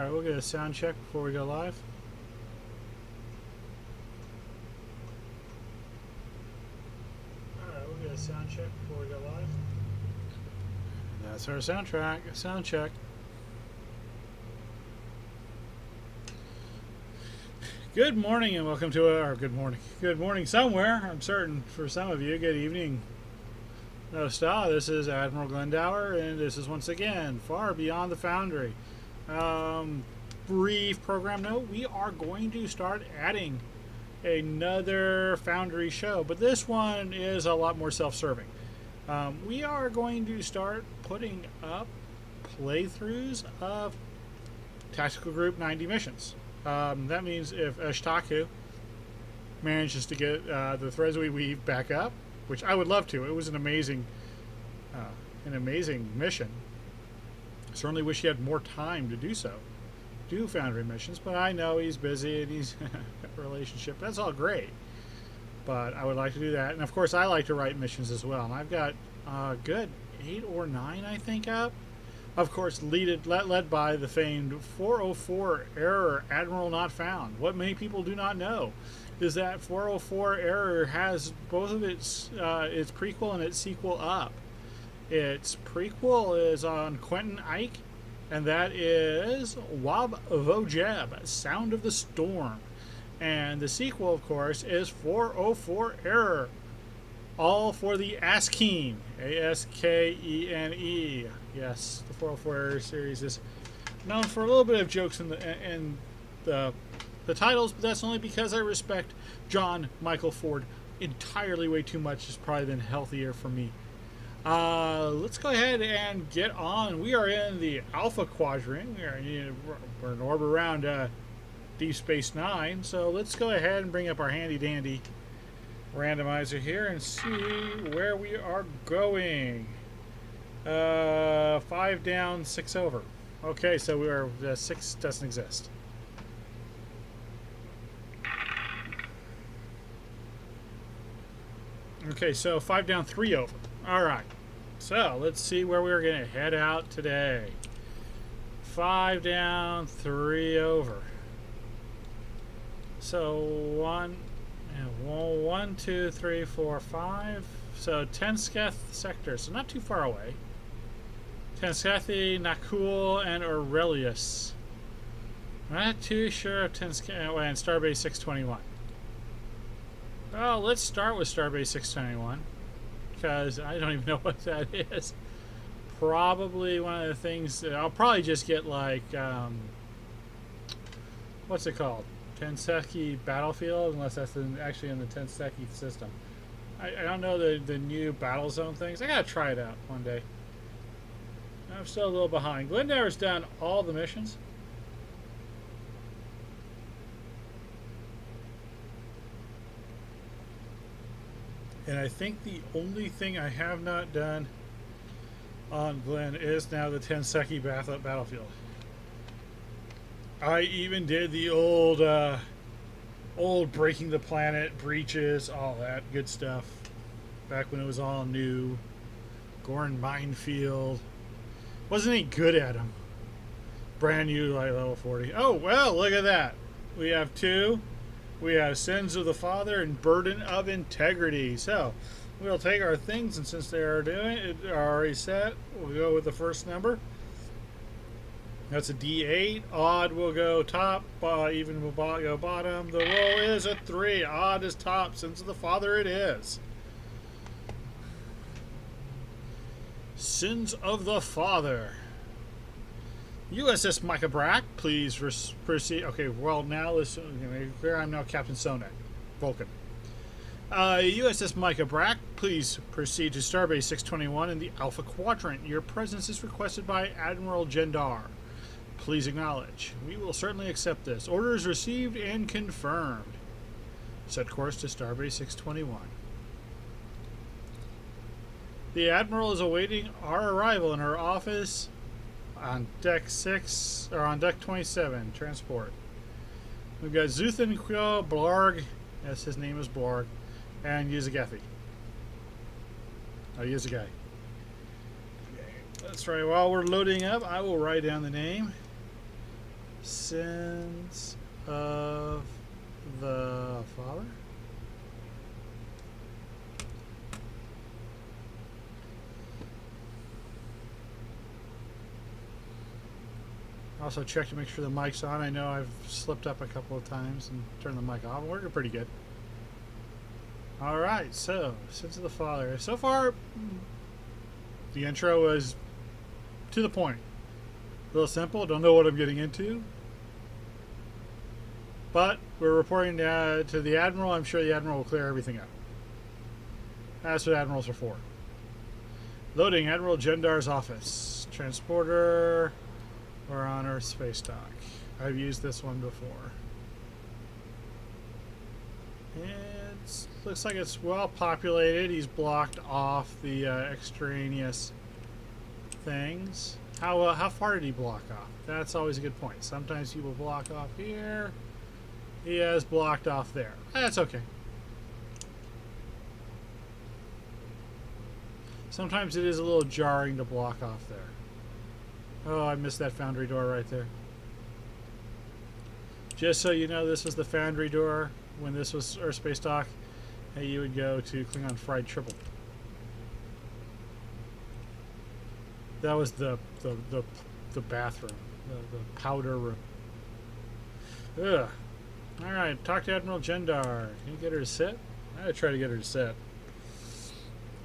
Alright, we'll get a sound check before we go live. Alright, we'll get a sound check before we go live. That's our soundtrack. Sound check. Good morning and welcome to our good morning somewhere. I'm certain for some of you. Good evening. No style. This is Admiral Glendower, and this is once again Far Beyond the Foundry. Brief program note: we are going to start adding another Foundry show, but this one is a lot more self-serving. We are going to start putting up playthroughs of Tactical Group 90 missions. That means if Ashtaku manages to get the threads we weave back up, which I would love to. It was an amazing mission. Certainly wish he had more time to do Foundry missions, but I know he's busy and he's got a relationship. That's all great, but I would like to do that. And of course, I like to write missions as well. And I've got a good 8 or 9, I think, up. Of course, led by the famed 404 error, Admiral Not Found. What many people do not know is that 404 error has both of its prequel and its sequel up. Its prequel is on Quentin Ike, and that is Wab Vojeb, Sound of the Storm. And the sequel, of course, is 404 error, all for the Askene, Askene. Yes, the 404 error series is known for a little bit of jokes in the titles, but that's only because I respect John Michael Ford entirely way too much. It's probably been healthier for me. Let's go ahead and get on. We are in the Alpha Quadrant. We're in orbit around Deep Space Nine. So let's go ahead and bring up our handy dandy randomizer here and see where we are going. 5 down, 6 over. Okay, so we are 6 doesn't exist. Okay, so 5 down, 3 over. All right. So let's see where we're going to head out today. 5 down, 3 over. So 1, 2, 3, 4, 5. So Tensketh sector. So not too far away. Tenskethi, Nakul, and Aurelius. I'm not too sure of Tensketh and Starbase 621. Well, let's start with Starbase 621. Because I don't even know what that is. Probably one of the things I'll probably just get, like what's it called, Tenseki Battlefield, unless that's actually in the Tenseki system. I don't know the new battle zone things. I gotta try it out one day. I'm still a little behind. Glendower's done all the missions. And I think the only thing I have not done on Glenn is now the Tenseki Battlefield. I even did the old Breaking the Planet, Breaches, all that good stuff. Back when it was all new. Gorn Minefield. Wasn't any good at them. Brand new, like level 40. Oh, well, look at that. We have 2. We have Sins of the Father and Burden of Integrity. So we'll take our things, and since they are doing it, are already set, we'll go with the first number. That's a D8. Odd will go top. Even will go bottom. The roll is a 3. Odd is top. Sins of the Father it is. Sins of the Father. USS Micah Brack, please proceed. Okay, well, now listen. I'm now Captain Sonek, Vulcan. USS Micah Brack, please proceed to Starbase 621 in the Alpha Quadrant. Your presence is requested by Admiral Jendar. Please acknowledge. We will certainly accept this. Orders received and confirmed. Set course to Starbase 621. The Admiral is awaiting our arrival in her office on deck 6 or on deck 27. Transport. We've got Zuthan Kyo Blarg. Yes, his name is Blarg, and Yuzagethi. Oh, Yuzagai. That's right. While we're loading up, I will write down the name. Sins of the Father? Also check to make sure the mic's on. I know I've slipped up a couple of times and turned the mic off. I'm working pretty good. Alright, so, Sins of the Father. So far, the intro was to the point. A little simple, don't know what I'm getting into. But we're reporting to the Admiral. I'm sure the Admiral will clear everything up. That's what Admirals are for. Loading Admiral Jendar's office. Transporter. We're on Earth space dock. I've used this one before. It looks like it's well populated. He's blocked off the extraneous things. How far did he block off? That's always a good point. Sometimes he will block off here. He has blocked off there. That's okay. Sometimes it is a little jarring to block off there. Oh, I missed that Foundry door right there. Just so you know, this was the Foundry door when this was Earth Space Dock. Hey, you would go to Klingon Fried Triple. That was the bathroom, the powder room. Ugh. All right, talk to Admiral Jendar. Can you get her to sit? I'm gonna try to get her to sit.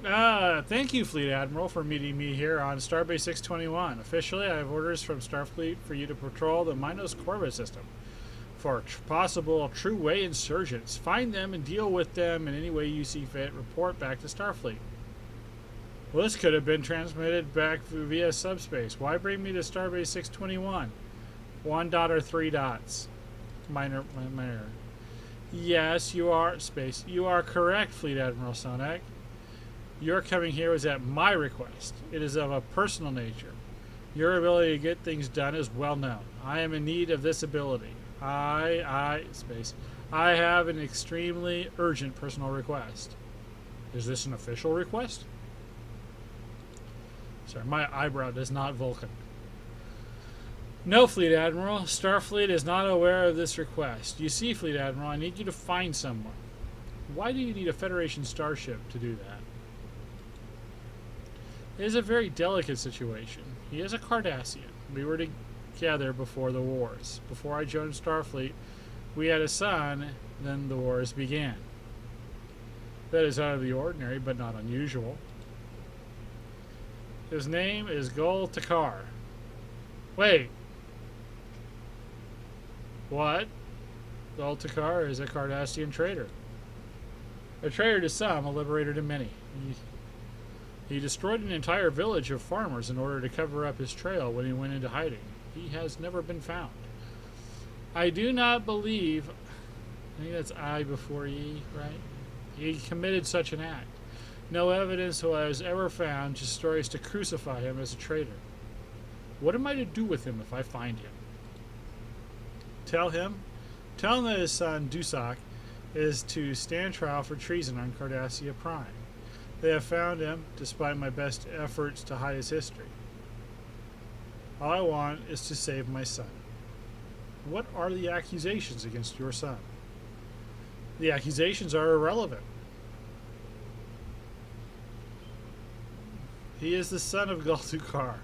Thank you, Fleet Admiral, for meeting me here on Starbase 621. Officially, I have orders from Starfleet for you to patrol the Minos Corbett system for possible true-way insurgents. Find them and deal with them in any way you see fit. Report back to Starfleet. Well, this could have been transmitted back via subspace. Why bring me to Starbase 621? 1 dot or 3 dots. Minor. Yes, you are, space. You are correct, Fleet Admiral Sonak. Your coming here was at my request. It is of a personal nature. Your ability to get things done is well known. I am in need of this ability. Space. I have an extremely urgent personal request. Is this an official request? Sorry, my eyebrow does not Vulcan. No, Fleet Admiral. Starfleet is not aware of this request. You see, Fleet Admiral, I need you to find someone. Why do you need a Federation starship to do that? It is a very delicate situation. He is a Cardassian. We were together before the wars. Before I joined Starfleet, we had a son, then the wars began. That is out of the ordinary, but not unusual. His name is Gul Takar. Wait. What? Gul Takar is a Cardassian traitor. A traitor to some, a liberator to many. He destroyed an entire village of farmers in order to cover up his trail when he went into hiding. He has never been found. I do not believe, I think that's I before ye, right? He committed such an act. No evidence was ever found, just stories to crucify him as a traitor. What am I to do with him if I find him? Tell him that his son, Dusak, is to stand trial for treason on Cardassia Prime. They have found him, despite my best efforts to hide his history. All I want is to save my son. What are the accusations against your son? The accusations are irrelevant. He is the son of Gul Takar.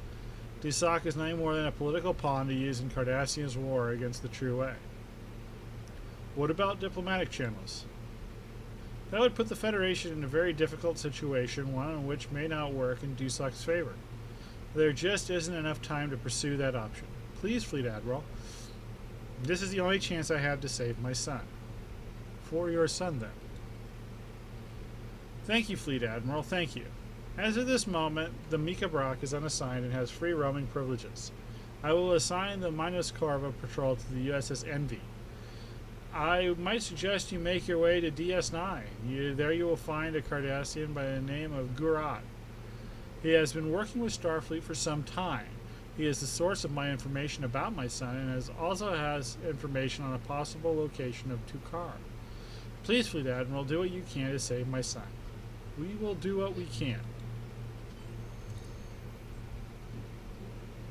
Dusak is nothing more than a political pawn to use in Cardassian's war against the True Way. What about diplomatic channels? That would put the Federation in a very difficult situation, one in which may not work in Dusak's favor. There just isn't enough time to pursue that option. Please, Fleet Admiral. This is the only chance I have to save my son. For your son, then. Thank you, Fleet Admiral, thank you. As of this moment, the Mika Brock is unassigned and has free roaming privileges. I will assign the Minos Corva patrol to the USS Envy. I might suggest you make your way to DS9. There you will find a Cardassian by the name of Gurat. He has been working with Starfleet for some time. He is the source of my information about my son and also has information on a possible location of Tukar. Please, Fleet Admiral, do what you can to save my son. We will do what we can.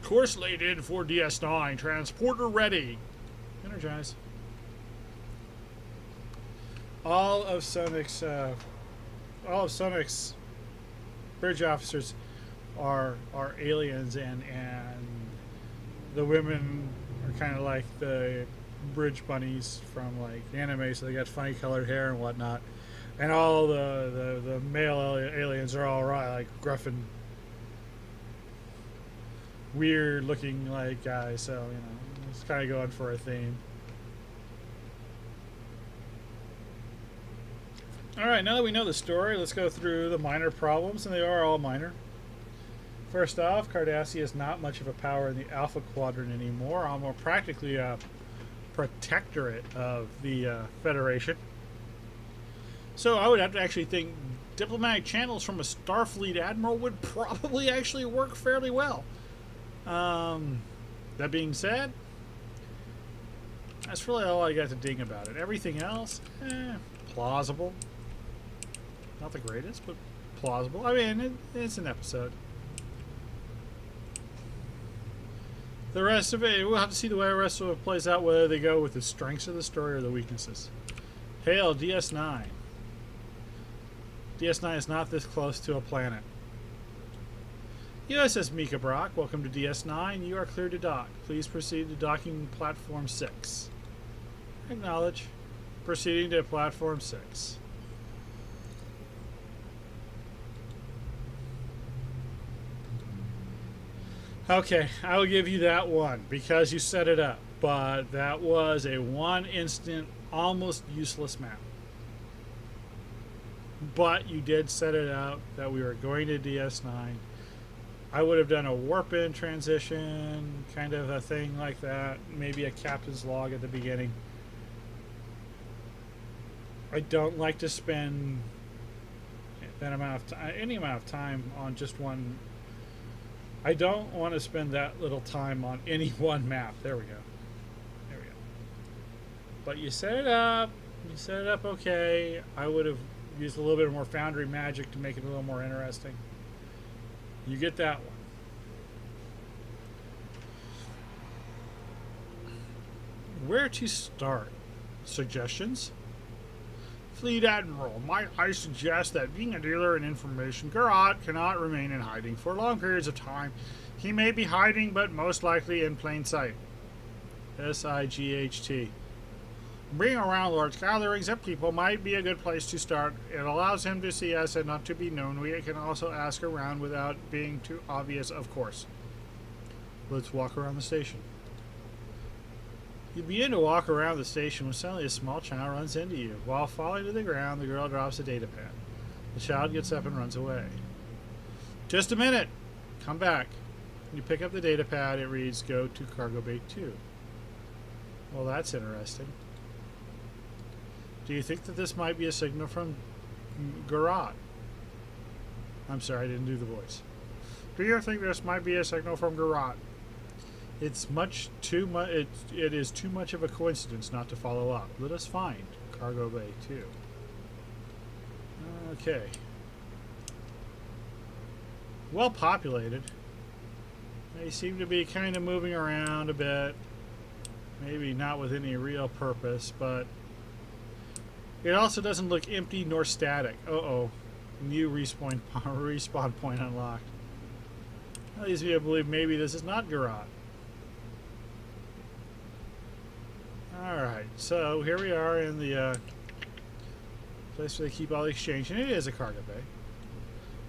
Course laid in for DS9. Transporter ready. Energize. All of Sonic's bridge officers are aliens, and the women are kind of like the bridge bunnies from like anime, so they got funny colored hair and whatnot. And all the male aliens are all right, like gruff and weird looking like guys. So it's kind of going for a theme. Alright, now that we know the story, let's go through the minor problems, and they are all minor. First off, Cardassia is not much of a power in the Alpha Quadrant anymore. I'm more practically a protectorate of the Federation. So I would have to actually think diplomatic channels from a Starfleet Admiral would probably actually work fairly well. That being said, that's really all I got to ding about it. Everything else, plausible. Not the greatest, but plausible. I mean, it's an episode. The rest of it, we'll have to see the way the rest of it plays out, whether they go with the strengths of the story or the weaknesses. Hail, DS9. DS9 is not this close to a planet. USS Mika Brock, welcome to DS9. You are clear to dock. Please proceed to docking Platform 6. Acknowledge. Proceeding to Platform 6. Okay, I will give you that one because you set it up. But that was a one instant, almost useless map. But you did set it up that we were going to DS9. I would have done a warp-in transition, kind of a thing like that. Maybe a captain's log at the beginning. I don't like to spend that amount of time, any amount of time on just one. I don't want to spend that little time on any one map. There we go. There we go. But you set it up. You set it up okay. I would have used a little bit more Foundry magic to make it a little more interesting. You get that one. Where to start? Suggestions? Fleet Admiral, might I suggest that being a dealer in information, Garrot cannot remain in hiding for long periods of time. He may be hiding, but most likely in plain sight. SIGHT. Being around large gatherings of people might be a good place to start. It allows him to see us and not to be known. We can also ask around without being too obvious, of course. Let's walk around the station. You begin to walk around the station when suddenly a small child runs into you. While falling to the ground, the girl drops a data pad. The child gets up and runs away. Just a minute! Come back. You pick up the data pad. It reads, go to Cargo Bay 2. Well, that's interesting. Do you think that this might be a signal from Garrot? I'm sorry, I didn't do the voice. Do you think this might be a signal from Garrot? It's much too much. It is too much of a coincidence not to follow up. Let us find Cargo Bay 2. Okay. Well populated. They seem to be kind of moving around a bit. Maybe not with any real purpose, but it also doesn't look empty nor static. Uh-oh. New respawn point unlocked. That leads me to believe maybe this is not Garrot. Alright, so here we are in the place where they keep all the exchange, and it is a cargo bay.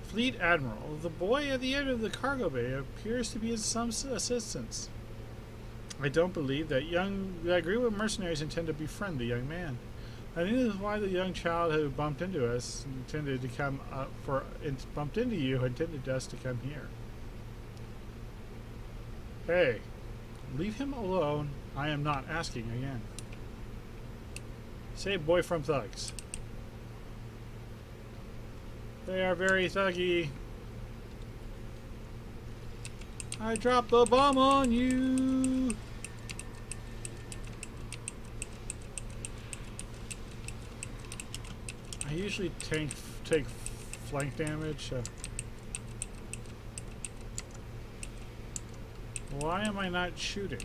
Fleet Admiral, the boy at the end of the cargo bay appears to be of some assistance. I don't believe that that group of mercenaries intend to befriend the young man. I think this is why the young child who bumped into us intended to come up bumped into you, intended us to come here. Hey, leave him alone. I am not asking again. Say boy from thugs. They are very thuggy. I dropped the bomb on you. I usually take flank damage. Why am I not shooting?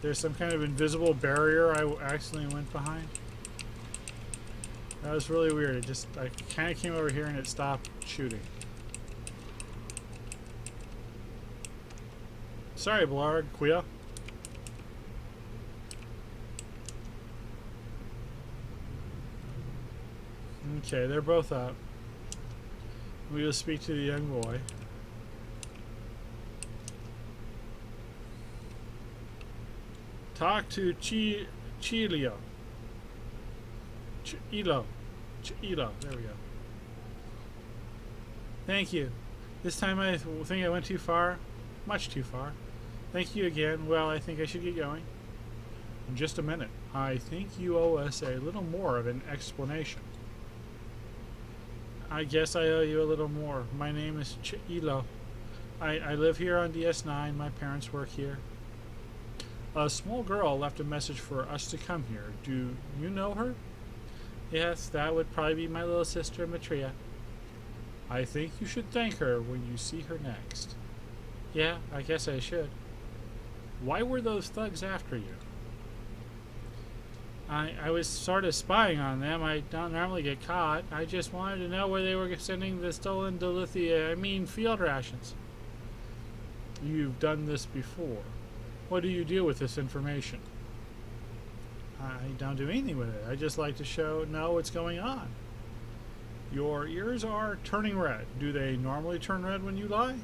There's some kind of invisible barrier I accidentally went behind. That was really weird. I kind of came over here and it stopped shooting. Sorry, Blarg, Quia. Okay, they're both up. We will speak to the young boy. Talk to Chilo. Chilo. There we go. Thank you. This time I think I went too far. Much too far. Thank you again. Well, I think I should get going. In just a minute. I think you owe us a little more of an explanation. I guess I owe you a little more. My name is Chilo. I live here on DS9. My parents work here. A small girl left a message for us to come here. Do you know her? Yes, that would probably be my little sister, Matria. I think you should thank her when you see her next. Yeah, I guess I should. Why were those thugs after you? I was sort of spying on them. I don't normally get caught. I just wanted to know where they were sending the stolen field rations. You've done this before. What do you do with this information? I don't do anything with it. I just like to know what's going on. Your ears are turning red. Do they normally turn red when you lie?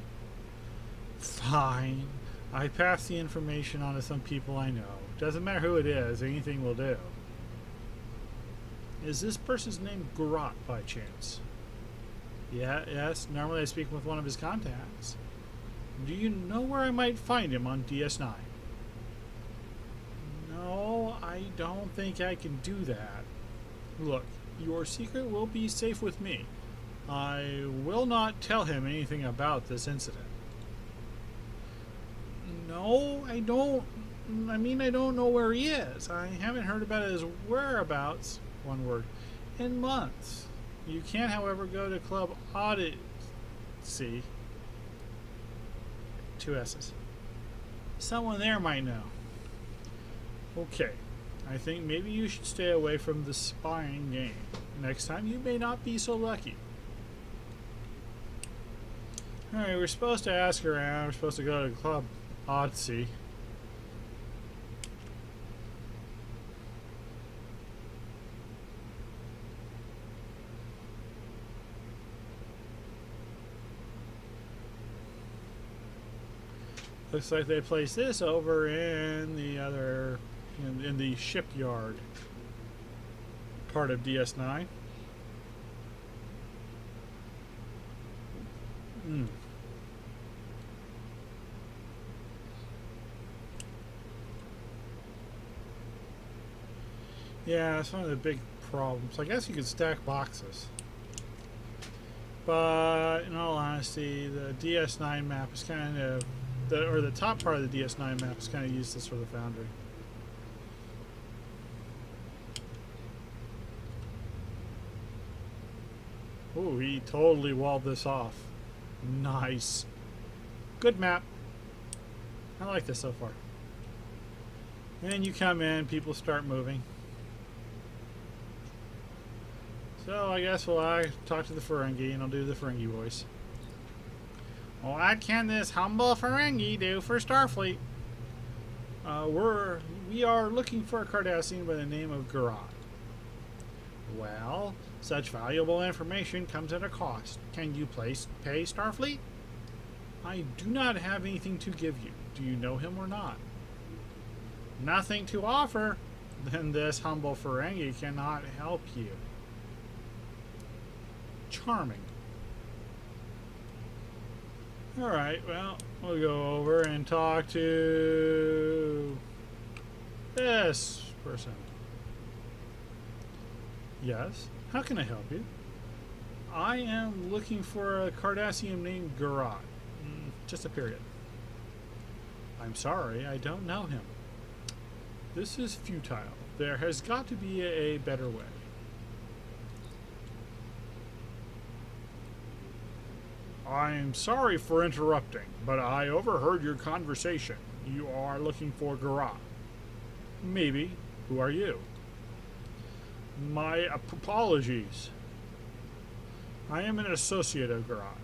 Fine. I pass the information on to some people I know. Doesn't matter who it is, anything will do. Is this person's name Garot by chance? Yes, normally I speak with one of his contacts. Do you know where I might find him on DS9? No, I don't think I can do that. Look, your secret will be safe with me. I will not tell him anything about this incident. No, I don't. I don't know where he is. I haven't heard about his whereabouts, one word, in months. You can, however, go to Club Odyssey. 2 S's. Someone there might know. Okay, I think maybe you should stay away from the spying game. Next time you may not be so lucky. Alright, we're supposed to ask around. We're supposed to go to Club Odyssey. Looks like they placed this over in the other, in the shipyard part of DS9. Yeah, that's one of the big problems. I guess you could stack boxes. But in all honesty, the DS9 map is kind of, the top part of the DS9 map is kind of useless for the Foundry. Ooh, he totally walled this off. Nice. Good map. I like this so far. And you come in, people start moving. So I guess I talk to the Ferengi and I'll do the Ferengi voice. What can this humble Ferengi do for Starfleet? We are looking for a Cardassian by the name of Garot. Well, such valuable information comes at a cost. Can you pay Starfleet? I do not have anything to give you. Do you know him or not? Nothing to offer? Then this humble Ferengi cannot help you. Charming. Alright, well, we'll go over and talk to this person. Yes? How can I help you? I am looking for a Cardassian named Garot. Just a period. I'm sorry, I don't know him. This is futile. There has got to be a better way. I'm sorry for interrupting, but I overheard your conversation. You are looking for Garat. Maybe. Who are you? My apologies. I am an associate of Garat.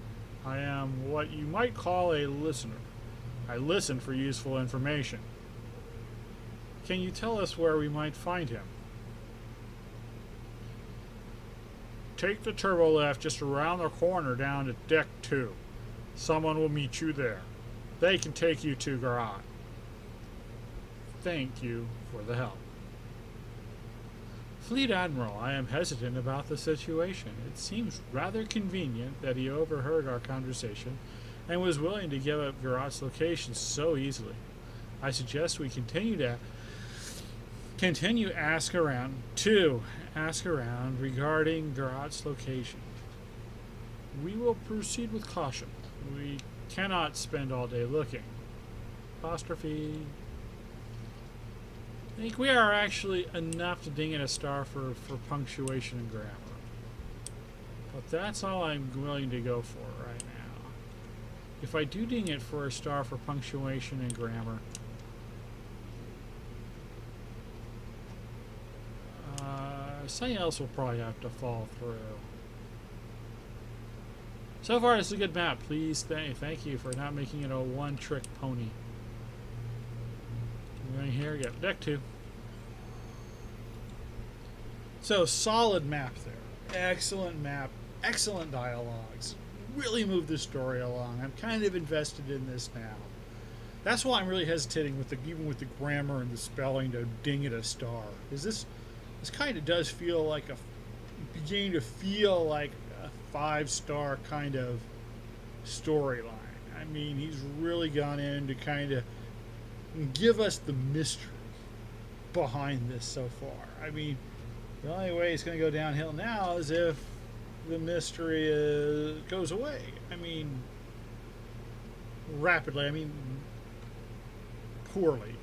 I am what you might call a listener. I listen for useful information. Can you tell us where we might find him? Take the turbo lift just around the corner down to deck 2. Someone will meet you there. They can take you to Garat. Thank you for the help. Fleet Admiral, I am hesitant about the situation. It seems rather convenient that he overheard our conversation and was willing to give up Garat's location so easily. I suggest we continue ask around regarding Garat's location. We will proceed with caution. We cannot spend all day looking. Apostrophe. I think we are actually enough to ding it a star for punctuation and grammar. But that's all I'm willing to go for right now. If I do ding it for a star for punctuation and grammar, something else will probably have to fall through. So far, it's a good map. Please, thank you for not making it a one-trick pony. Right here, we got deck 2. So, solid map there. Excellent map. Excellent dialogues. Really moved the story along. I'm kind of invested in this now. That's why I'm really hesitating with even with the grammar and the spelling to ding it a star. Is this kind of does feel like beginning to feel like a 5-star kind of storyline. I mean, he's really gone in to kind of give us the mystery behind this so far. I mean, the only way it's going to go downhill now is if the mystery goes away. I mean, rapidly. I mean, poorly.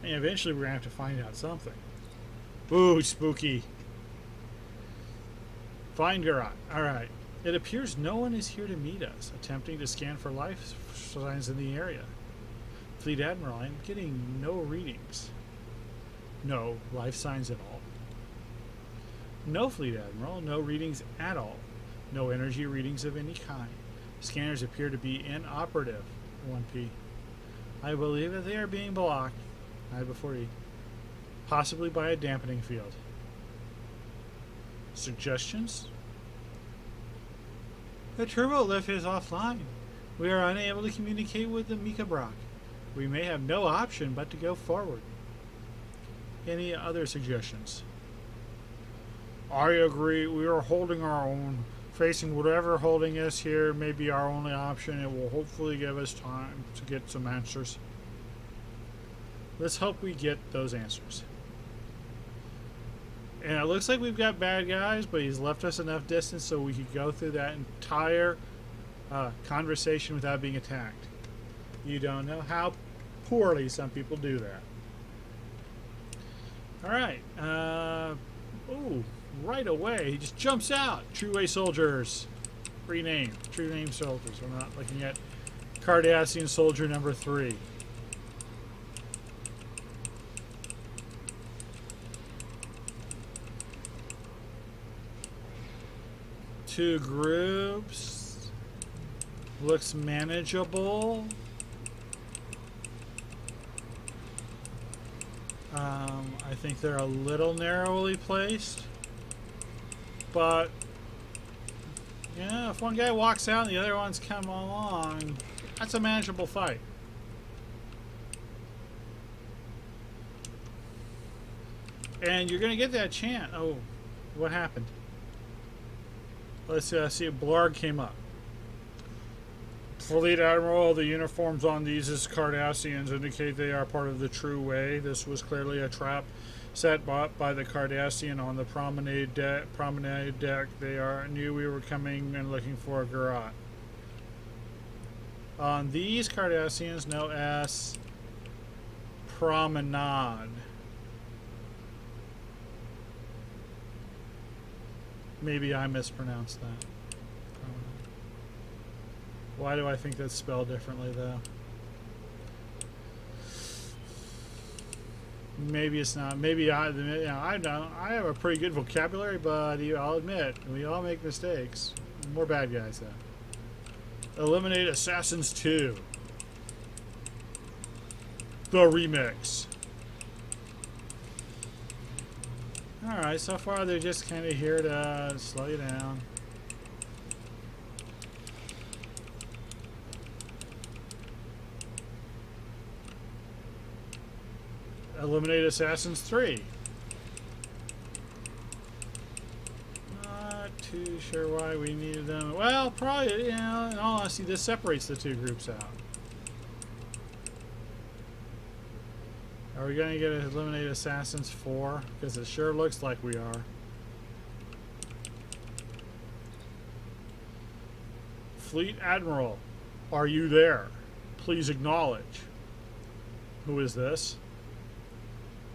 And eventually we're going to have to find out something. Ooh, spooky. Find Garat. Alright. It appears no one is here to meet us, attempting to scan for life signs in the area. Fleet Admiral, I'm getting no readings. No life signs at all. No, Fleet Admiral, no readings at all. No energy readings of any kind. Scanners appear to be inoperative. 1P. I believe that they are being blocked. I before E. Possibly by a dampening field. Suggestions? The turbo lift is offline. We are unable to communicate with the Mika Brock. We may have no option but to go forward. Any other suggestions? I agree. We are holding our own. Facing whatever holding us here may be our only option. It will hopefully give us time to get some answers. Let's hope we get those answers. And it looks like we've got bad guys, but he's left us enough distance so we could go through that entire conversation without being attacked. You don't know how poorly some people do that. Alright. Ooh, right away. He just jumps out. True Way Soldiers. Rename. True Name Soldiers. We're not looking at Cardassian Soldier number 3. Two groups. Looks manageable. I think they're a little narrowly placed. But, yeah, if one guy walks out and the other ones come along, that's a manageable fight. And you're going to get that chant. Oh, what happened? Let's see if Blarg came up. Fleet Admiral, the uniforms on these as Cardassians indicate they are part of the True Way. This was clearly a trap set by the Cardassian on the promenade deck. They knew we were coming and looking for a Garat. On these Cardassians, no S. Promenade. Maybe I mispronounced that. Why do I think that's spelled differently, though? Maybe it's not. Maybe I don't. I have a pretty good vocabulary, but I'll admit we all make mistakes. More bad guys, though. Eliminate Assassins 2. The remix. Alright, so far they're just kind of here to slow you down. Eliminate Assassins 3. Not too sure why we needed them. Well, probably, in all honesty, this separates the two groups out. Are we going to get Eliminate Assassins 4? Because it sure looks like we are. Fleet Admiral, are you there? Please acknowledge. Who is this?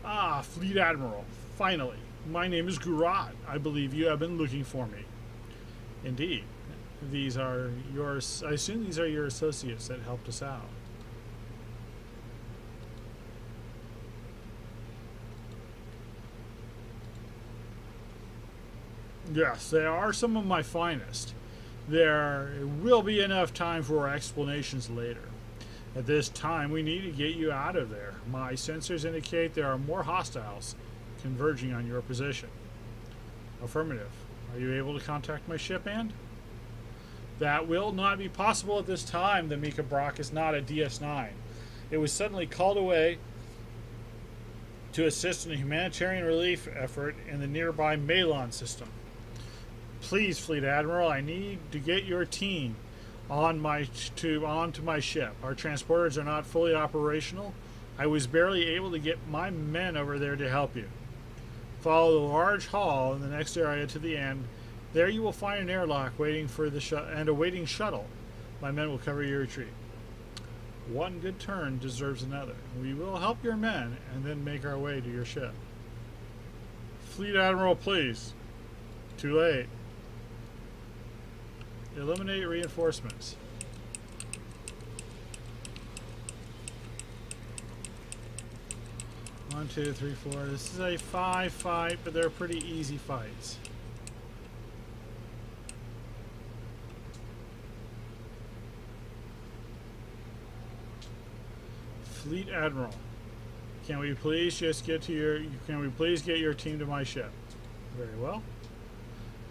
Ah, Fleet Admiral, finally. My name is Gurat. I believe you have been looking for me. Indeed. These are yours. I assume these are your associates that helped us out. Yes, they are some of my finest. There will be enough time for explanations later. At this time, we need to get you out of there. My sensors indicate there are more hostiles converging on your position. Affirmative. Are you able to contact my ship, and? That will not be possible at this time. The Mika Brock is not a DS9. It was suddenly called away to assist in a humanitarian relief effort in the nearby Malon system. Please, Fleet Admiral, I need to get your team onto my ship. Our transporters are not fully operational. I was barely able to get my men over there to help you. Follow the large hall in the next area to the end. There you will find an airlock waiting for the and a waiting shuttle. My men will cover your retreat. One good turn deserves another. We will help your men and then make our way to your ship. Fleet Admiral, please. Too late. Eliminate reinforcements. One, two, three, four. This is a 5 fight, but they're pretty easy fights. Fleet Admiral, can we please just get to your? Can we please get your team to my ship? Very well.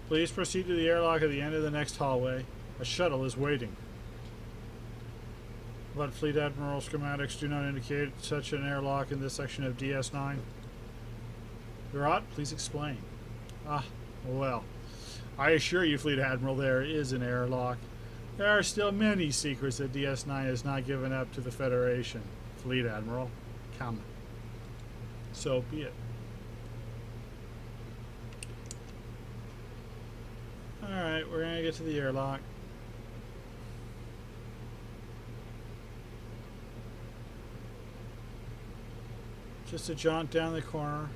Please proceed to the airlock at the end of the next hallway. A shuttle is waiting. But Fleet Admiral schematics do not indicate such an airlock in this section of DS9. Gurat, please explain. Ah, well. I assure you, Fleet Admiral, there is an airlock. There are still many secrets that DS9 has not given up to the Federation. Fleet Admiral, come. So be it. Alright, we're going to get to the airlock. Just a jaunt down the corner.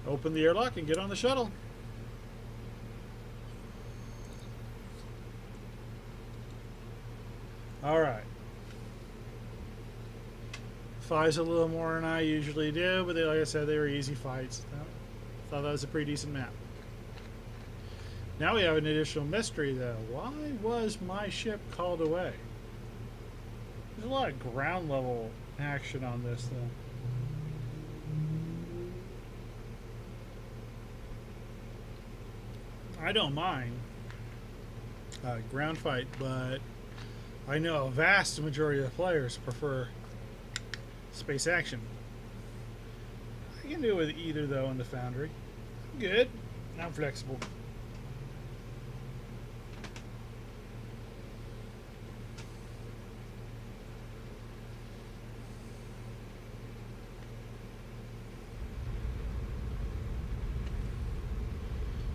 Open the airlock and get on the shuttle. Alright. Five's a little more than I usually do, but like I said, they were easy fights. Thought that was a pretty decent map. Now we have an additional mystery, though. Why was my ship called away? There's a lot of ground level action on this, though. I don't mind ground fight, but I know a vast majority of the players prefer space action. I can do it with either, though, in the Foundry. I'm good. I'm flexible.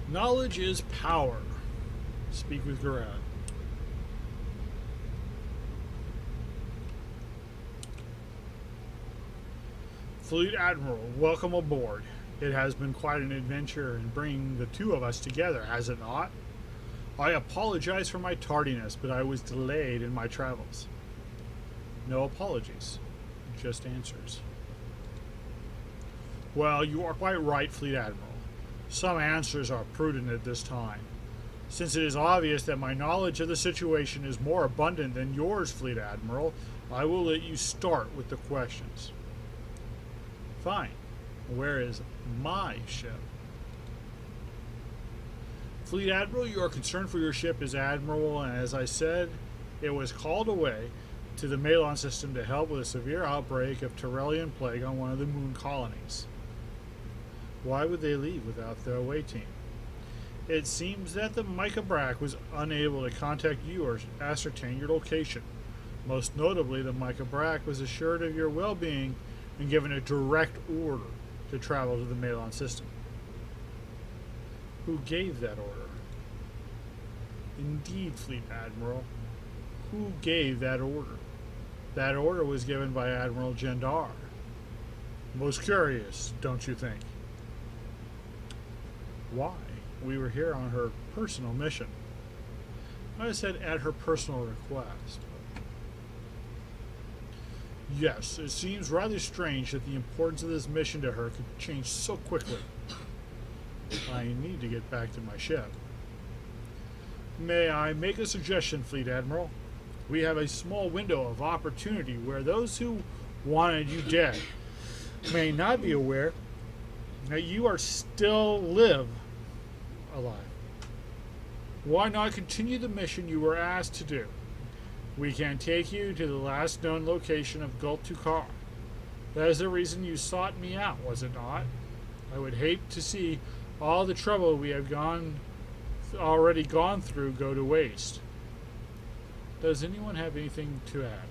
Knowledge is power. Speak with Gurat. Fleet Admiral, welcome aboard. It has been quite an adventure in bringing the two of us together, has it not? I apologize for my tardiness, but I was delayed in my travels. No apologies, just answers. Well, you are quite right, Fleet Admiral. Some answers are prudent at this time. Since it is obvious that my knowledge of the situation is more abundant than yours, Fleet Admiral, I will let you start with the questions. Fine. Where is my ship? Fleet Admiral, you are concerned for your ship is admirable, and as I said, it was called away to the Malon system to help with a severe outbreak of Tyrellian plague on one of the moon colonies. Why would they leave without the away team? It seems that the Micah Brack was unable to contact you or ascertain your location. Most notably, the Micah Brack was assured of your well-being and given a direct order to travel to the Malon system. Who gave that order? Indeed, Fleet Admiral. Who gave that order? That order was given by Admiral Gendar. Most curious, don't you think? Why? We were here on her personal mission. I said at her personal request. Yes, it seems rather strange that the importance of this mission to her could change so quickly. I need to get back to my ship. May I make a suggestion, Fleet Admiral? We have a small window of opportunity where those who wanted you dead may not be aware that you are still alive. Why not continue the mission you were asked to do? We can take you to the last known location of Gultukar. That is the reason you sought me out, was it not? I would hate to see all the trouble we have already gone through go to waste. Does anyone have anything to add?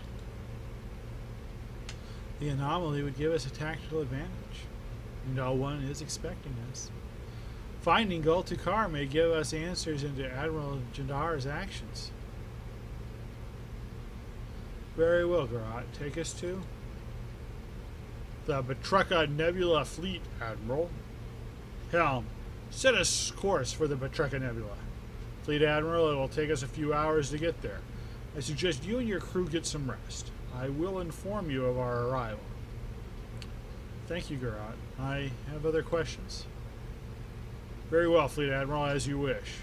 The anomaly would give us a tactical advantage. No one is expecting us. Finding Gultukar may give us answers into Admiral Jandar's actions. Very well, Garat. Take us to the Batreka Nebula Fleet, Admiral. Helm, set us course for the Batreka Nebula. Fleet Admiral, it will take us a few hours to get there. I suggest you and your crew get some rest. I will inform you of our arrival. Thank you, Garat. I have other questions. Very well, Fleet Admiral, as you wish.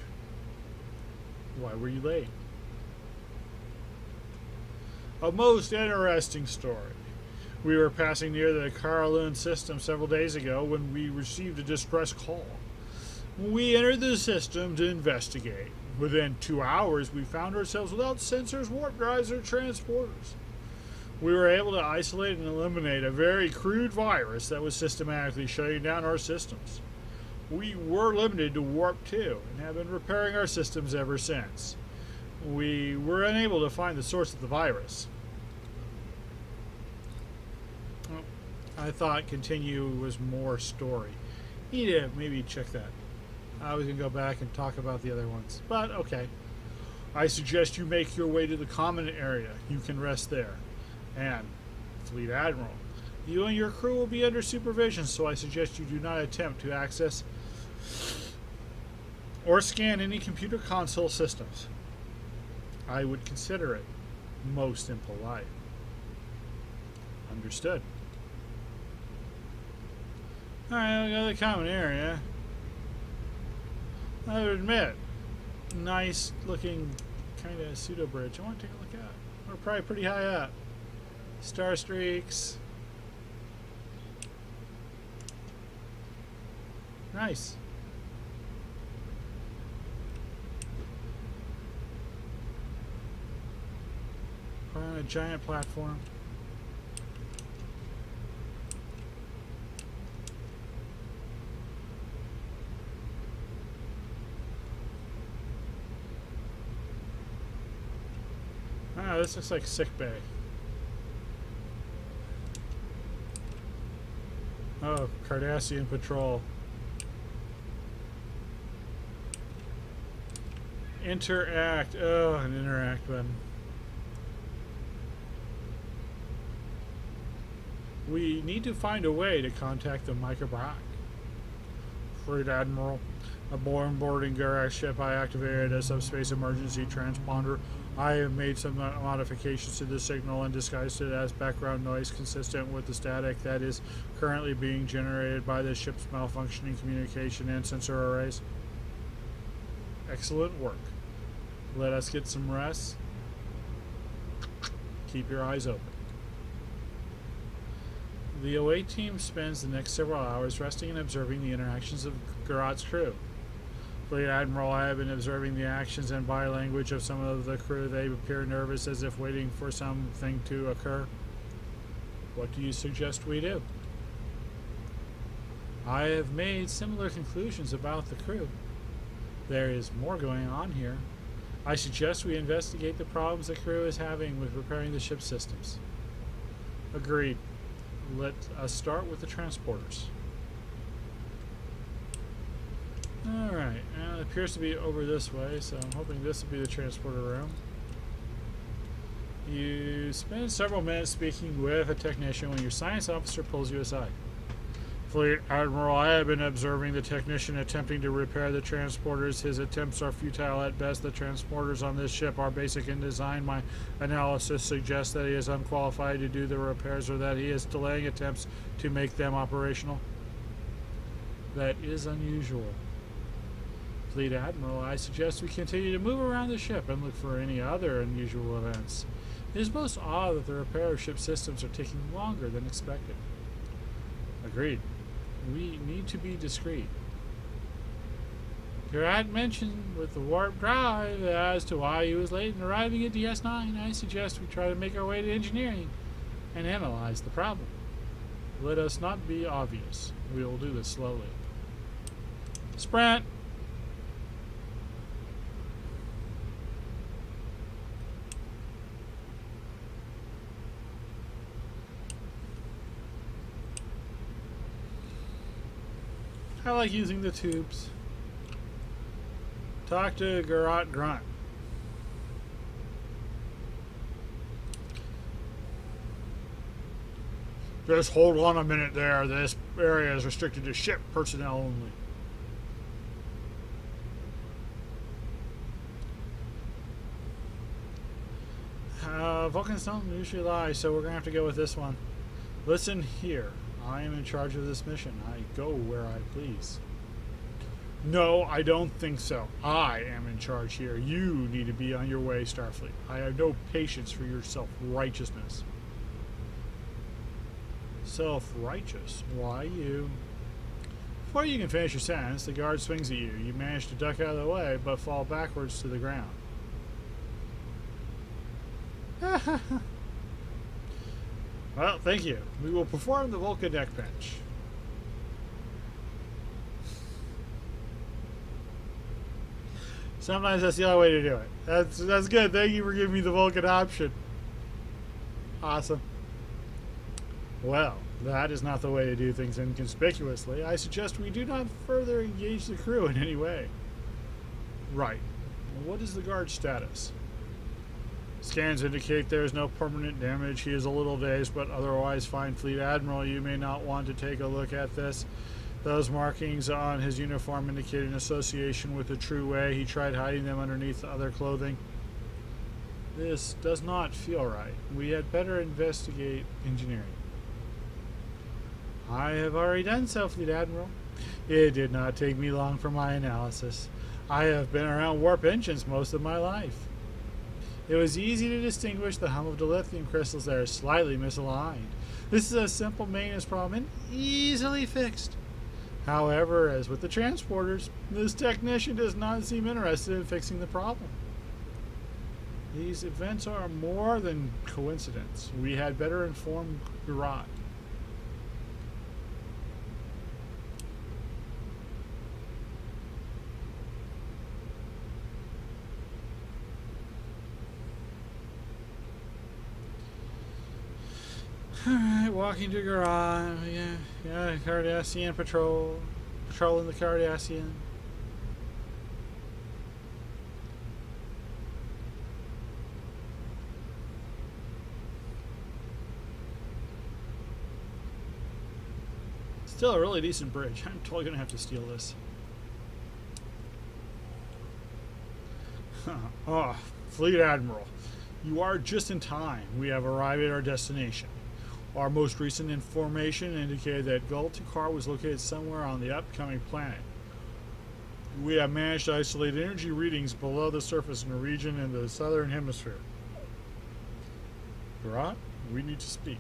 Why were you late? A most interesting story. We were passing near the Karalun system several days ago when we received a distress call. We entered the system to investigate. Within 2 hours, we found ourselves without sensors, warp drives, or transporters. We were able to isolate and eliminate a very crude virus that was systematically shutting down our systems. We were limited to Warp 2 and have been repairing our systems ever since. We were unable to find the source of the virus. Well, I thought continue was more story. Need to maybe check that. I was going to go back and talk about the other ones, but okay. I suggest you make your way to the common area. You can rest there. And, Fleet Admiral, you and your crew will be under supervision, so I suggest you do not attempt to access or scan any computer console systems. I would consider it most impolite. Understood. Alright, we got the common area. I would admit, nice looking kind of pseudo bridge. I want to take a look at. We're probably pretty high up. Star streaks. Nice. We're on a giant platform. Ah, this looks like sick bay. Oh, Cardassian patrol. Interact. Oh, an interact button. We need to find a way to contact the Micah Brack. Fleet Admiral. Aboard boarding Garak ship, I activated a subspace emergency transponder. I have made some modifications to the signal and disguised it as background noise consistent with the static that is currently being generated by the ship's malfunctioning communication and sensor arrays. Excellent work. Let us get some rest. Keep your eyes open. The away team spends the next several hours resting and observing the interactions of Garat's crew. Fleet Admiral, I have been observing the actions and body language of some of the crew. They appear nervous, as if waiting for something to occur. What do you suggest we do? I have made similar conclusions about the crew. There is more going on here. I suggest we investigate the problems the crew is having with repairing the ship's systems. Agreed. Let us start with the transporters. Alright, it appears to be over this way, so I'm hoping this will be the transporter room. You spend several minutes speaking with a technician when your science officer pulls you aside. Fleet Admiral, I have been observing the technician attempting to repair the transporters. His attempts are futile at best. The transporters on this ship are basic in design. My analysis suggests that he is unqualified to do the repairs or that he is delaying attempts to make them operational. That is unusual. Fleet Admiral, I suggest we continue to move around the ship and look for any other unusual events. It is most odd that the repair of ship systems are taking longer than expected. Agreed. We need to be discreet. Garat mentioned with the warp drive as to why he was late in arriving at DS9. I suggest we try to make our way to engineering and analyze the problem. Let us not be obvious. We will do this slowly. Sprint! I like using the tubes. Talk to Garat Grunt. Just hold on a minute there. This area is restricted to ship personnel only. Vulcans don't usually lie, so we're going to have to go with this one. Listen here. I am in charge of this mission. I go where I please. No, I don't think so. I am in charge here. You need to be on your way, Starfleet. I have no patience for your self-righteousness. Self-righteous? Why you? Before you can finish your sentence, the guard swings at you. You manage to duck out of the way, but fall backwards to the ground. Well, thank you. We will perform the Vulcan neck bench. Sometimes that's the only way to do it. That's good. Thank you for giving me the Vulcan option. Awesome. Well, that is not the way to do things inconspicuously. I suggest we do not further engage the crew in any way. Right. What is the guard's status? Scans indicate there is no permanent damage. He is a little dazed, but otherwise fine. Fleet Admiral, you may not want to take a look at this. Those markings on his uniform indicate an association with the True Way. He tried hiding them underneath other clothing. This does not feel right. We had better investigate engineering. I have already done so, Fleet Admiral. It did not take me long for my analysis. I have been around warp engines most of my life. It was easy to distinguish the hum of the lithium crystals that are slightly misaligned. This is a simple maintenance problem and easily fixed. However, as with the transporters, this technician does not seem interested in fixing the problem. These events are more than coincidence. We had better inform Garat. Alright, walking to Garat. Yeah, Cardassian patrolling the Cardassian. Still a really decent bridge. I'm totally going to have to steal this. Oh, Fleet Admiral. You are just in time. We have arrived at our destination. Our most recent information indicated that Gultikar was located somewhere on the upcoming planet. We have managed to isolate energy readings below the surface in a region in the southern hemisphere. Virat, we need to speak.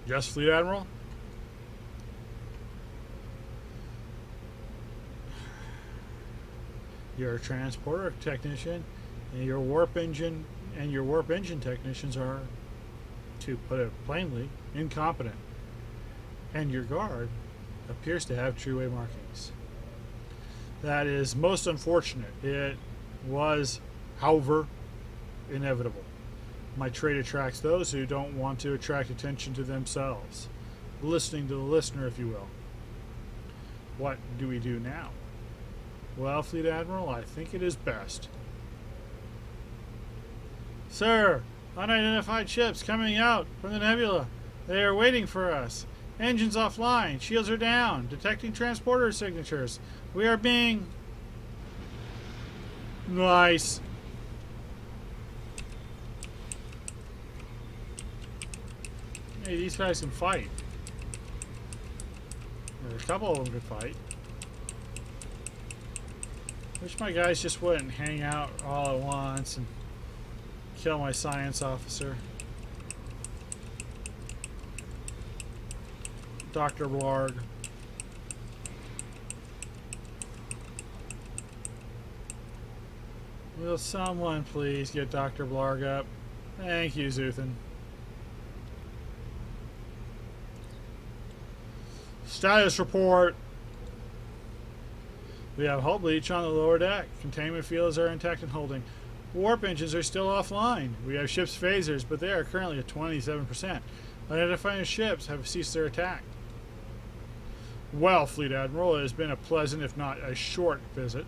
Yes, Fleet Admiral? You're a transporter technician, and your warp engine technicians are, to put it plainly, incompetent. And your guard appears to have true-way markings. That is most unfortunate. It was, however, inevitable. My trade attracts those who don't want to attract attention to themselves. Listening to the listener, if you will. What do we do now? Well, Fleet Admiral, I think it is best. Sir, unidentified ships coming out from the nebula. They are waiting for us. Engines offline. Shields are down. Detecting transporter signatures. We are being... Nice. Hey, these guys can fight. There's a couple of them could fight. Wish my guys just wouldn't hang out all at once and kill my science officer. Dr. Blarg. Will someone please get Dr. Blarg up? Thank you, Zuthan. Status report. We have hull bleach on the lower deck. Containment fields are intact and holding. Warp engines are still offline. We have ship's phasers, but they are currently at 27%. Identifying ships have ceased their attack. Well, Fleet Admiral, it has been a pleasant, if not a short, visit.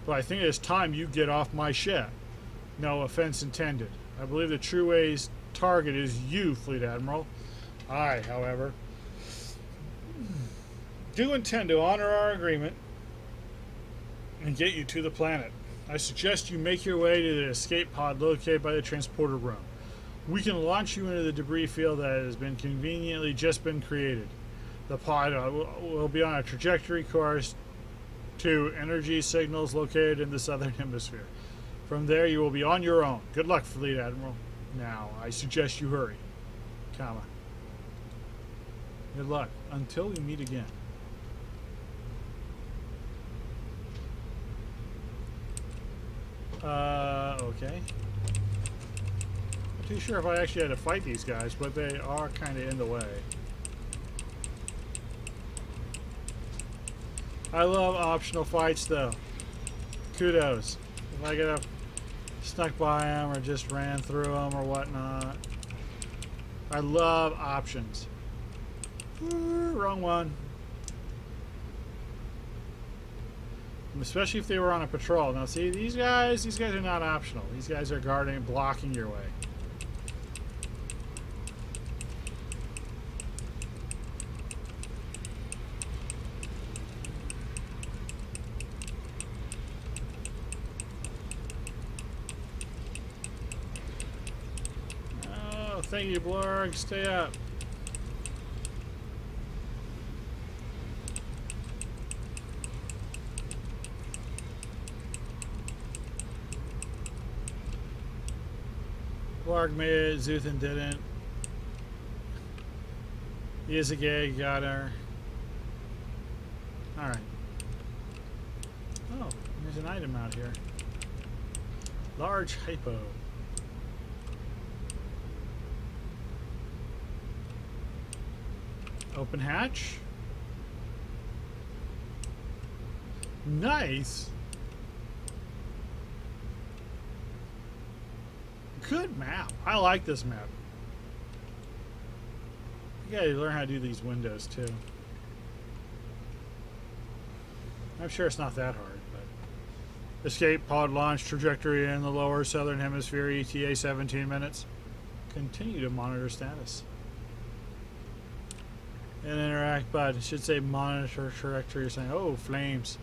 But I think it is time you get off my ship. No offense intended. I believe the True Way's target is you, Fleet Admiral. I, however, do intend to honor our agreement and get you to the planet. I suggest you make your way to the escape pod located by the transporter room. We can launch you into the debris field that has been conveniently just been created. The pod will be on a trajectory course to energy signals located in the southern hemisphere. From there, you will be on your own. Good luck, Fleet Admiral. Now, I suggest you hurry. Comma. Good luck. Until we meet again. Okay. Not too sure if I actually had to fight these guys, but they are kind of in the way. I love optional fights, though. Kudos. If I could have snuck by them or just ran through them or whatnot. I love options. Ooh, wrong one. Especially if they were on a patrol. Now see, these guys are not optional. These guys are guarding, blocking your way. Oh, thank you, Blarg. Stay up. Blarg made it, Zuthan didn't. He is a gay, got her. Alright. Oh, there's an item out here. Large hypo. Open hatch. Nice. Good map. I like this map. You gotta learn how to do these windows too. I'm sure it's not that hard, but escape pod launch trajectory in the lower southern hemisphere, ETA 17 minutes. Continue to monitor status. and interact, but it should say monitor trajectory or something. Oh, flames.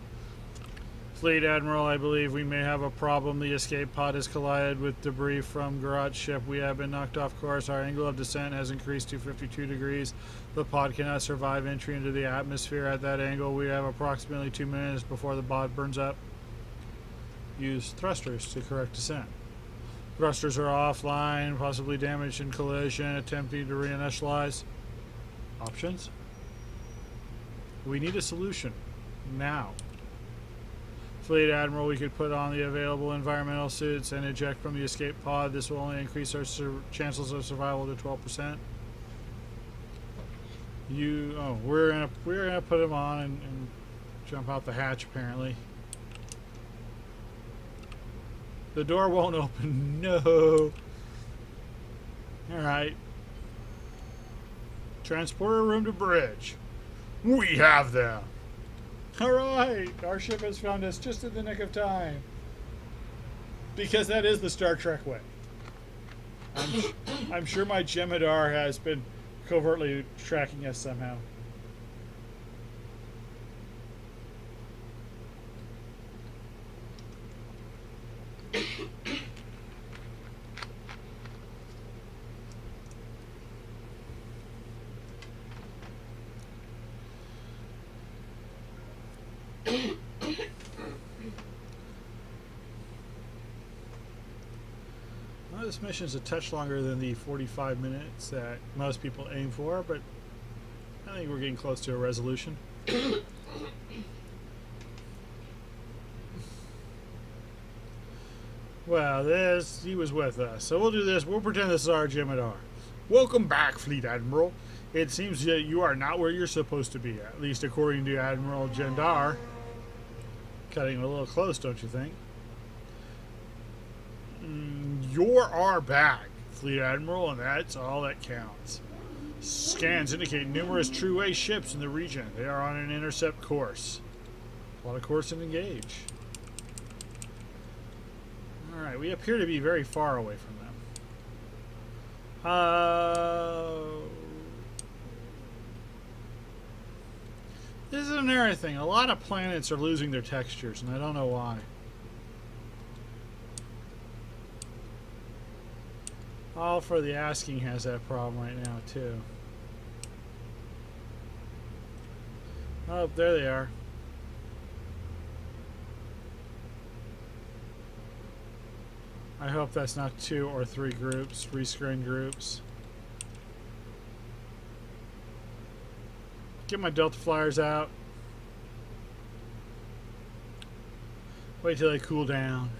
Fleet Admiral, I believe we may have a problem. The escape pod has collided with debris from garage ship. We have been knocked off course. Our angle of descent has increased to 52 degrees. The pod cannot survive entry into the atmosphere at that angle. We have approximately 2 minutes before the pod burns up. Use thrusters to correct descent. Thrusters are offline, possibly damaged in collision, attempting to reinitialize. Options? We need a solution. Now. Fleet Admiral, we could put on the available environmental suits and eject from the escape pod. This will only increase our chances of survival to 12%. We're gonna put him on and jump out the hatch apparently. The door won't open. No. Alright. Transporter room to bridge. We have them. Alright. Our ship has found us just in the nick of time. Because that is the Star Trek way. I'm sure my Jemadar has been covertly tracking us somehow. Well, this mission is a touch longer than the 45 minutes that most people aim for, but I think we're getting close to a resolution. Well, he was with us, so we'll do this. We'll pretend this is our Jemadar. Welcome back, Fleet Admiral. It seems that you are not where you're supposed to be, at least according to Admiral Jandar. Cutting a little close, don't you think? You're our bag, Fleet Admiral, and that's all that counts. Scans indicate numerous True-A ships in the region. They are on an intercept course. Plot a course and engage. Alright, we appear to be very far away from them. This is another thing. A lot of planets are losing their textures, and I don't know why. All for the Asking has that problem right now, too. Oh, there they are. I hope that's not 2 or 3 groups, 3-screen groups. Get my Delta Flyers out. Wait till they cool down.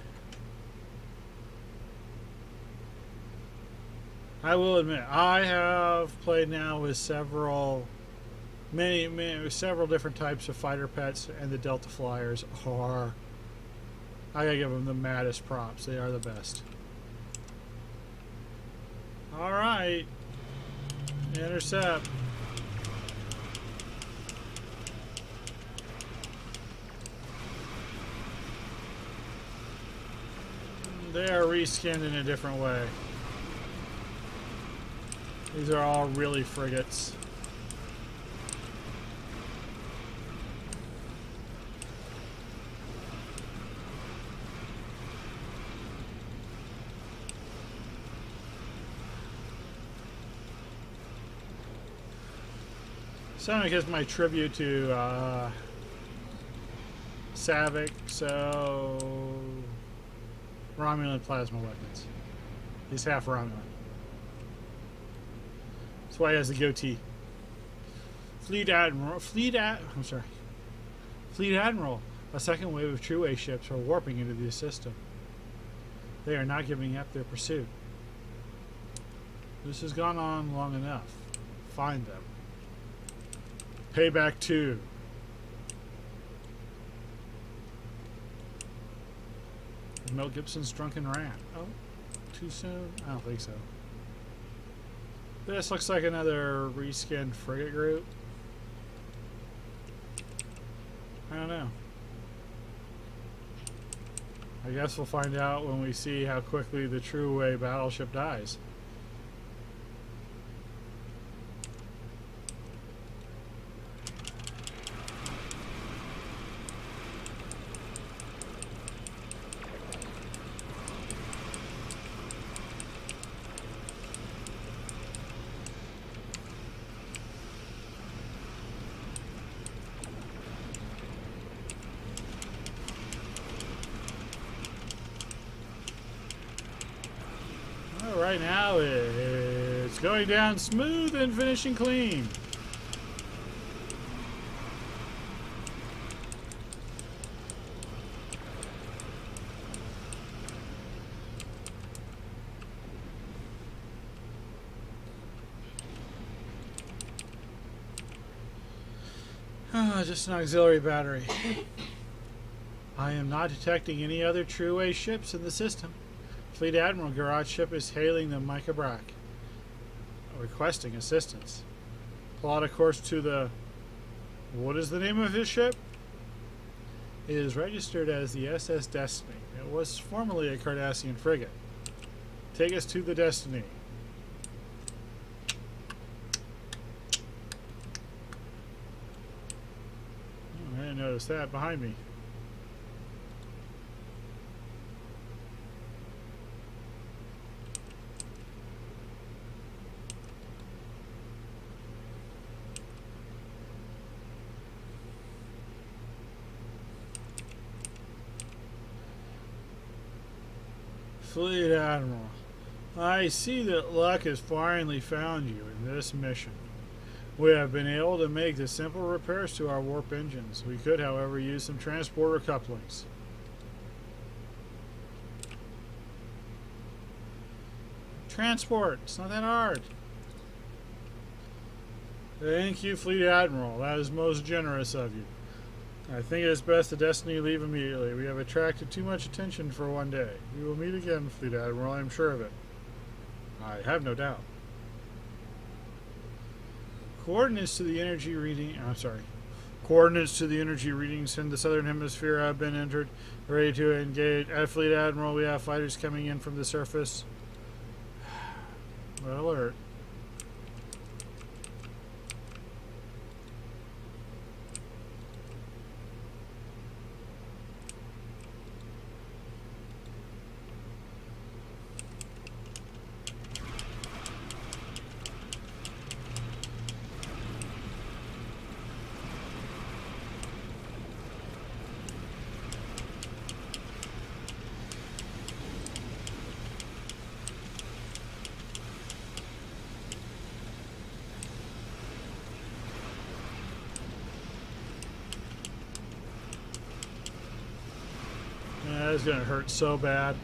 I will admit, I have played now with several different types of fighter pets, and the Delta Flyers are... I gotta give them the maddest props. They are the best. Alright. Intercept. They are reskinned in a different way. These are all really frigates. So I guess my tribute to Savick, so Romulan plasma weapons. He's half Romulan. That's why he has the goatee. Fleet Admiral, a second wave of True-A ships are warping into the system. They are not giving up their pursuit. This has gone on long enough. Find them. Payback 2. Mel Gibson's Drunken Rant. Oh, too soon? I don't think so. This looks like another reskinned frigate group. I don't know. I guess we'll find out when we see how quickly the True-A battleship dies. right now, it's going down smooth and finishing clean. Just an auxiliary battery. I am not detecting any other True-Way ships in the system. Fleet Admiral Garage ship is hailing the Micah Brack, requesting assistance. Plot a course to the... What is the name of his ship? It is registered as the SS Destiny. It was formerly a Cardassian frigate. Take us to the Destiny. Oh, I didn't notice that behind me. Fleet Admiral, I see that luck has finally found you in this mission. We have been able to make the simple repairs to our warp engines. We could, however, use some transporter couplings. Transport, it's not that hard. Thank you, Fleet Admiral. That is most generous of you. I think it is best the Destiny leave immediately. We have attracted too much attention for one day. We will meet again, Fleet Admiral. I am sure of it. I have no doubt. Coordinates to the energy reading... Coordinates to the energy readings in the southern hemisphere have been entered. Ready to engage. At Fleet Admiral, we have fighters coming in from the surface. Red alert. That is going to hurt so bad.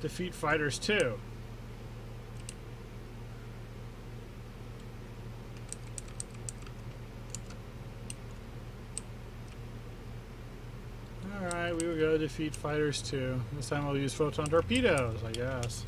Defeat fighters too. Alright, we will go defeat fighters too. This time we'll use photon torpedoes, I guess.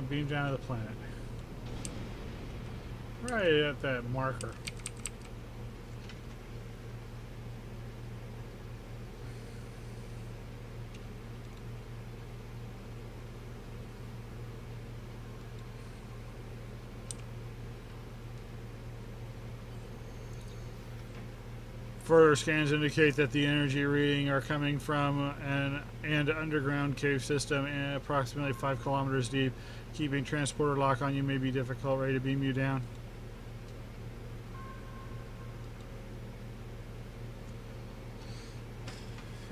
Beam down to the planet. Right at that marker. Further scans indicate that the energy reading are coming from an underground cave system approximately 5 kilometers deep. Keeping transporter lock on you may be difficult. Ready to beam you down?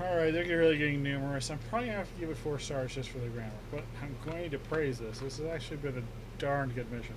Alright, they're really getting numerous. I'm probably going to have to give it 4 stars just for the grammar, but I'm going to praise this. This has actually been a darn good mission.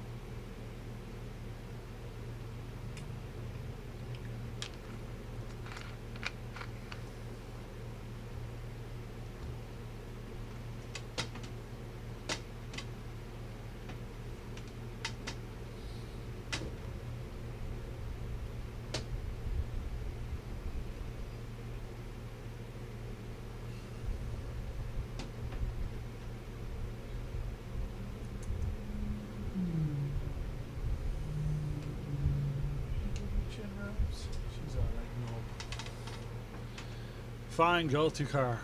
Find Gultukar.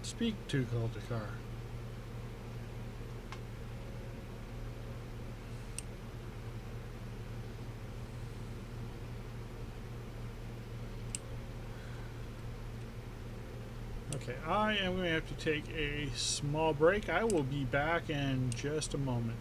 Speak to Gultukar. Okay, I am going to have to take a small break. I will be back in just a moment.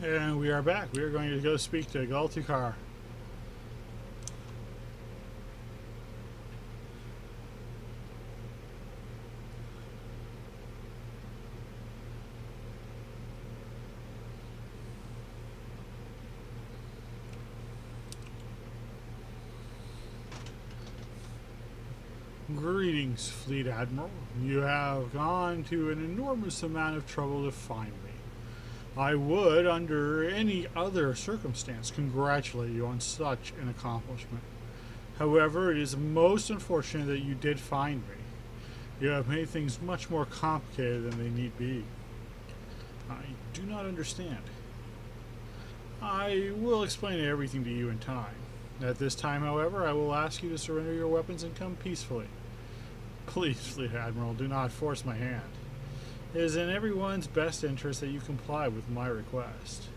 And we are back. We are going to go speak to Gultukar. Greetings, Fleet Admiral. You have gone to an enormous amount of trouble to find me. I would, under any other circumstance, congratulate you on such an accomplishment. However, it is most unfortunate that you did find me. You have made things much more complicated than they need be. I do not understand. I will explain everything to you in time. At this time, however, I will ask you to surrender your weapons and come peacefully. Please, Fleet Admiral, do not force my hand. It is in everyone's best interest that you comply with my request.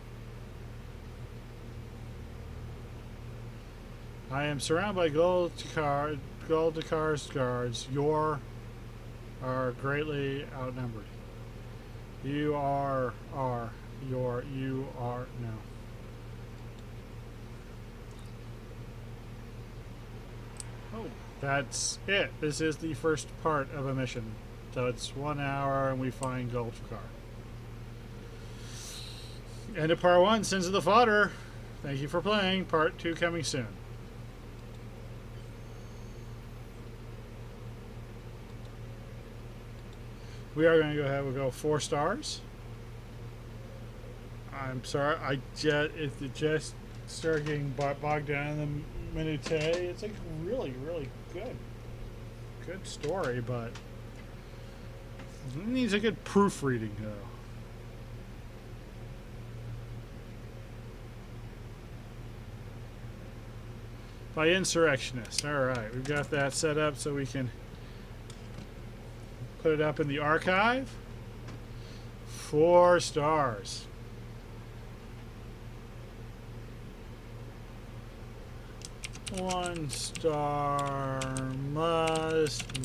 I am surrounded by Gul Dakar's guards. You are greatly outnumbered. You are no. Oh, that's it. This is the first part of a mission. So it's 1 hour and we find Gul Dakar. End of part 1, Sins of the Fodder. Thank you for playing. Part 2 coming soon. We are going to go ahead and go 4 stars. I'm sorry, if it just started getting bogged down in the minute, it's like really, really good story, but it needs a good proofreading though. By Insurrectionist. Alright, we've got that set up so we can put it up in the archive. 4 stars. One star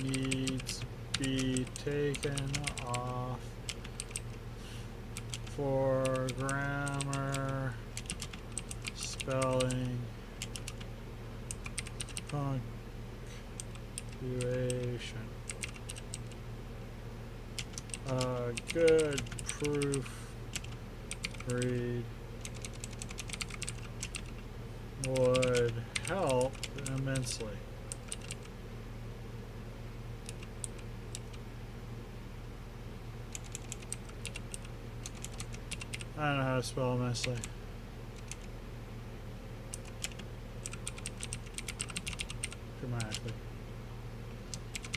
needs be taken off for grammar, spelling, punctuation. A good proofread would help immensely. I don't know how to spell immensely. Dramatically.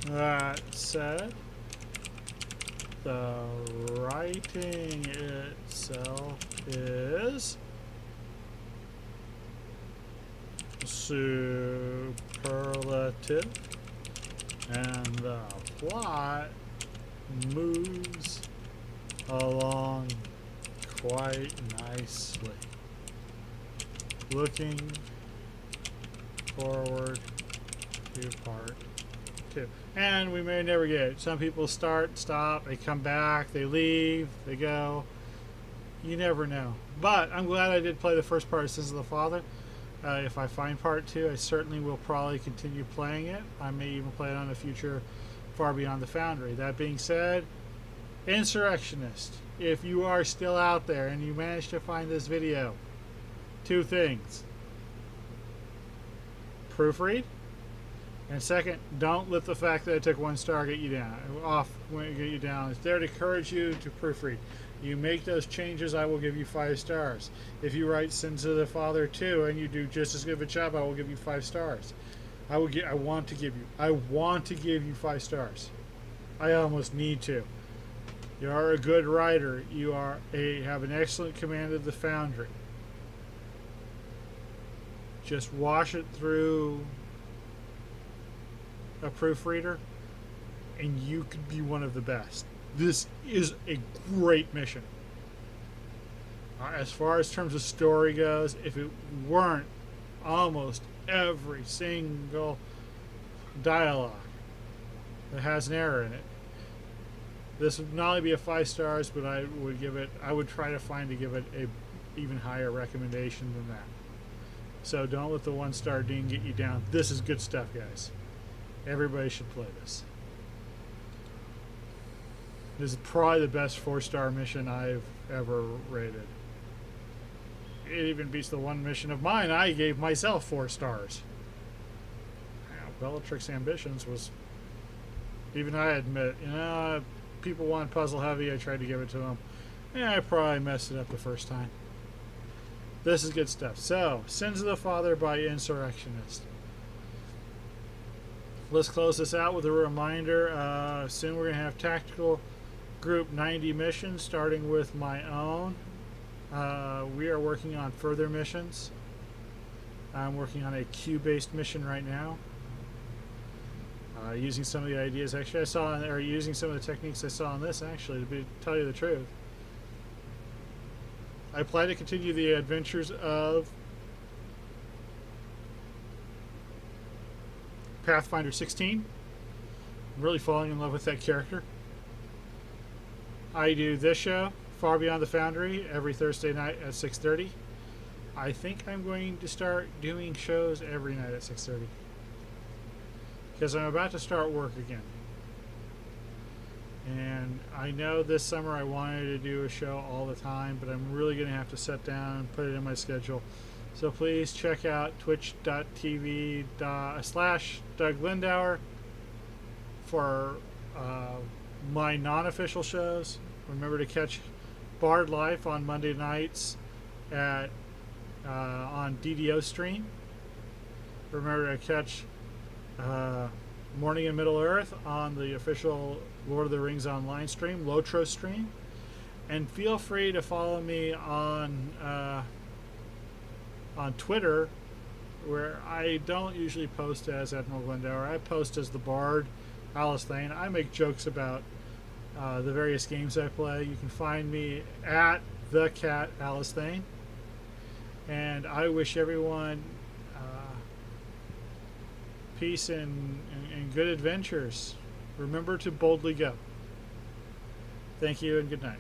That said, the writing itself is superlative, and the plot moves along quite nicely. Looking forward to part 2. And we may never get it. Some people start, stop, they come back, they leave, they go. You never know. But I'm glad I did play the first part of Sins of the Father. If I find part 2, I certainly will probably continue playing it. I may even play it on a future Far Beyond the Foundry. That being said, Insurrectionist, if you are still out there and you managed to find this video, 2 things. Proofread. And second, don't let the fact that it took 1 star get you down. It's there to encourage you to proofread. You make those changes, I will give you 5 stars. If you write Sins of the Father 2 and you do just as good of a job, I will give you 5 stars. I want to give you 5 stars. I almost need to. You are a good writer. You have an excellent command of the Foundry. Just wash it through a proofreader and you could be one of the best. This is a great mission. As far as terms of story goes, if it weren't almost every single dialogue that has an error in it, this would not only be a 5 stars, but I would try to give it a even higher recommendation than that. So don't let the 1 star ding get you down. This is good stuff, guys. Everybody should play this. This is probably the best 4-star mission I've ever rated. It even beats the one mission of mine I gave myself 4 stars. Bellatrix Ambitions was, even I admit, people want puzzle heavy, I tried to give it to them. I probably messed it up the first time. This is good stuff. So, Sins of the Father by Insurrectionist. Let's close this out with a reminder. Soon we're going to have Tactical Group 90 missions, starting with my own. We are working on further missions. I'm working on a queue-based mission right now. Using some of the ideas actually I saw, or using some of the techniques I saw on this actually, to tell you the truth. I plan to continue the adventures of Pathfinder 16. I'm really falling in love with that character. I do this show, Far Beyond the Foundry, every Thursday night at 6:30. I think I'm going to start doing shows every night at 6:30. Because I'm about to start work again. And I know this summer I wanted to do a show all the time, but I'm really going to have to sit down and put it in my schedule. So please check out twitch.tv/Doug Lindauer for my non-official shows. Remember to catch Bard Life on Monday nights at on DDO stream. Remember to catch Morning in Middle Earth on the official Lord of the Rings online stream, Lotro stream. And feel free to follow me on Twitter, where I don't usually post as Admiral Glendower. I post as the Bard, Alice Thane. I make jokes about the various games I play. You can find me at the cat Alice Thane. And I wish everyone peace and good adventures. Remember to boldly go. Thank you and good night.